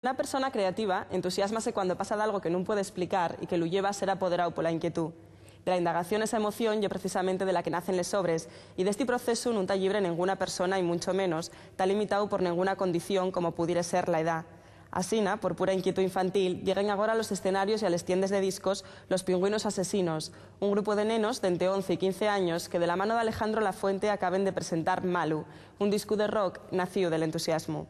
Una persona creativa entusiasmase cuando pasa de algo que non puede explicar y que lo lleva a ser apoderado pola inquietud. De la indagación esa emoción lle precisamente de la que nacen les obres y de este proceso non está libre ninguna persona y mucho menos está limitado por ninguna condición como pudiera ser la edad. Asina, por pura inquietud infantil, llegan agora a los escenarios y a les tiendas de discos Los Pingüinos Asesinos, un grupo de nenos de entre 11 y 15 años que de la mano de Alejandro Lafuente acaben de presentar Malu, un disco de rock nacido del entusiasmo.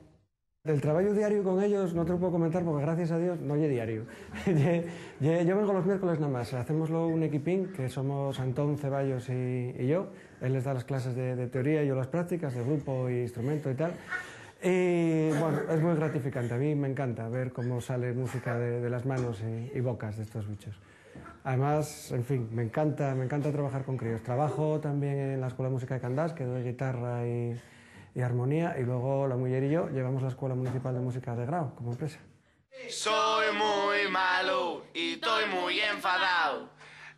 El trabajo diario con ellos no te lo puedo comentar porque gracias a Dios no es diario. Yo vengo los miércoles nada más, hacemoslo un equipín que somos Antón, Ceballos y yo. Él les da las clases de teoría y yo las prácticas de grupo y instrumento y tal. Y bueno, es muy gratificante, a mí me encanta ver cómo sale música de las manos y bocas de estos bichos. Además, en fin, me encanta trabajar con críos. Trabajo también en la Escuela de Música de Candás, que doy guitarra y armonía, y luego la mujer y yo llevamos la Escuela Municipal de Música de Grau como empresa. Soy muy malo y estoy muy enfadado.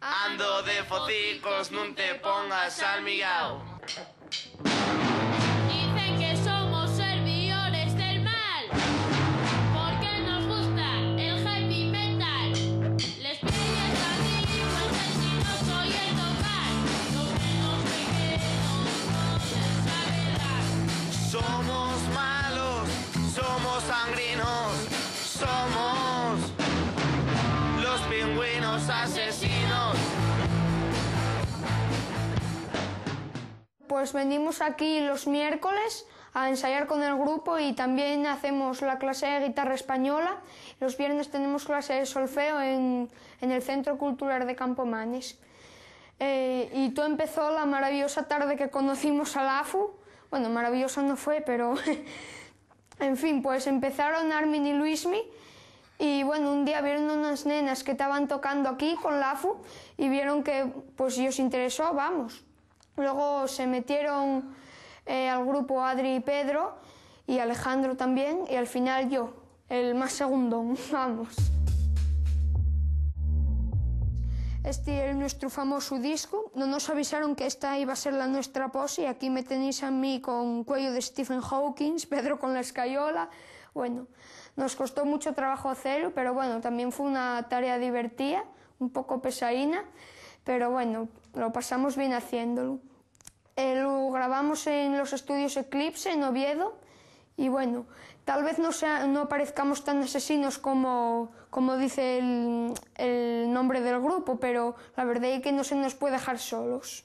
Ando de focicos, no te pongas al migao. Dicen que somos servidores del mal, porque nos gusta el heavy metal. Les pides a ti, porque si no soy el tocar, los menos pequeños no les sabe dar. Somos malos, somos sangrinos, somos los pingüinos asesinos. Pues venimos aquí los miércoles a ensayar con el grupo y también hacemos la clase de guitarra española. Los viernes tenemos clase de solfeo en el Centro Cultural de Campomanes. Y todo empezó la maravillosa tarde que conocimos a la AFU. Bueno, maravillosa no fue, pero en fin, pues empezaron Armin y Luismi y bueno, un día vieron unas nenas que estaban tocando aquí con la AFU y vieron que pues si os interesó, vamos. Luego se metieron al grupo Adri y Pedro y Alejandro también y al final yo, el más segundón, vamos. Este es nuestro famoso disco. No nos avisaron que esta iba a ser la nuestra pose y aquí me tenéis a mí con cuello de Stephen Hawking, Pedro con la escayola. Bueno, nos costó mucho trabajo hacerlo, pero bueno, también fue una tarea divertida, un poco pesadina, pero bueno, lo pasamos bien haciéndolo. Lo grabamos en los estudios Eclipse, en Oviedo, y bueno, tal vez no parezcamos tan asesinos como dice el nombre del grupo, pero la verdad es que no se nos puede dejar solos.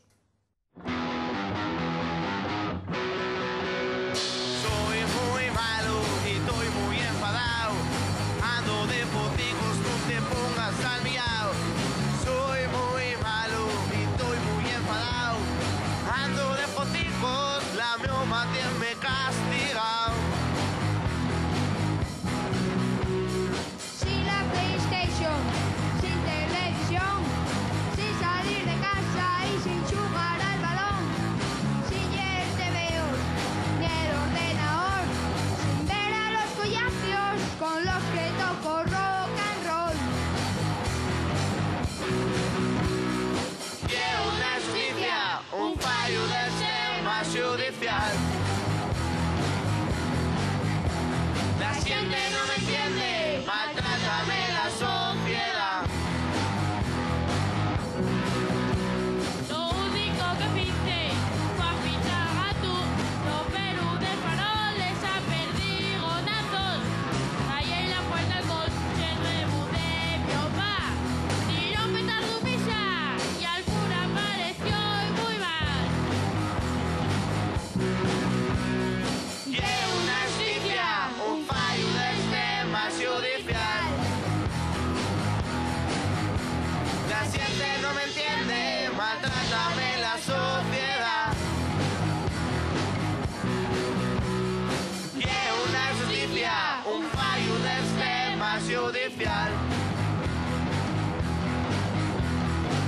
Soy muy malo y estoy muy enfadado. Ando de focicos, no te pongas al miau. Soy muy malo y estoy muy enfadado. Ando de focicos, la mioma me castigado. Sin la PlayStation, sin televisión, sin salir de casa y sin jugar al balón, sin el TVO ni el ordenador, sin ver a los collacios con los que toco rock and roll. Quiero una justicia, un fallo del sistema judicial. La gente no me entiende, maltrátame la sociedad. Lo único que hice fue pintar a tu los Perú de faroles a perdigonazos. Ahí en la puerta del coche nuevo de mi papá. Tiró un petardo pisa y al cura pareció muy mal. Quiero una justicia, un fallo del sistema judicial. La gente no me entiende, maltrátame la sociedad. Quiero una justicia, un fallo del sistema judicial.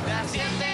La gente